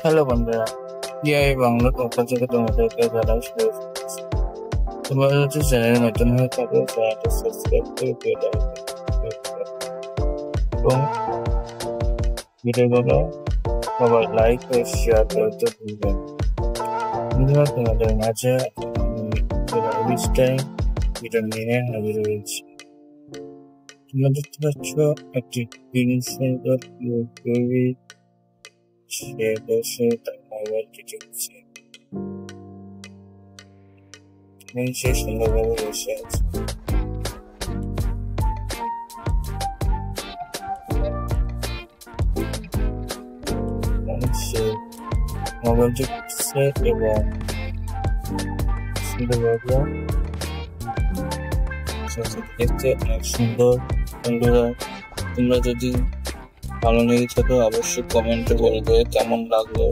Hello বন্ধুরা, TI Bangla পক্ষ থেকে তোমাদেরকে জানাই শুভেচ্ছা। তোমরা যদি চ্যানেলে নতুন হয়ে থাকো চ্যানেলটি সাবস্ক্রাইব করে বেল আইকন এবং ভিডিওগুলো সবাই লাইক ও শেয়ার করতে ভুলবেন। বন্ধুরা, তোমাদের মাঝে টাইম ভিডিও নিয়ে হাজির হয়েছি। তোমরা দেখতে পাচ্ছ একটি সুন্দর বেবি সে বসে তার মোবাইলটি টিপছে। সে সুন্দরভাবে বসে আছে। সে মোবাইলটি টিপছে এবং সুন্দরভাবে দেখতে অনেক সুন্দর। বন্ধুরা, তোমরা যদি ভালো লেগে থাকো অবশ্যই কমেন্টে বলে দেবে কেমন লাগলো।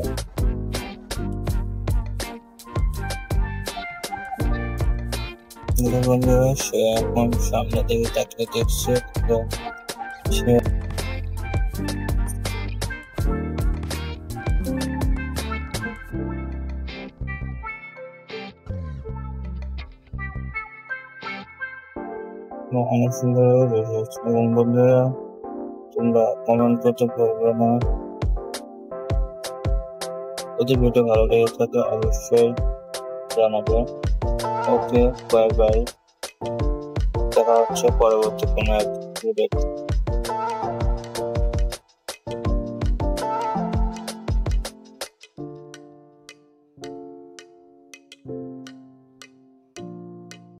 বন্ধুরা, সে এখন সামনে দিকে তাকিয়ে দেখছে এবং সে অনেক সুন্দরভাবে বসে আছে। এবং বন্ধুরা, তোমরা কমেন্ট করতে পারবে না। যদি ভিডিও ভালো লেগে থাকে অবশ্যই জানাবে। ওকে, বাই বাই। দেখা হচ্ছে পরবর্তী কোনো এক ভিডিওতে।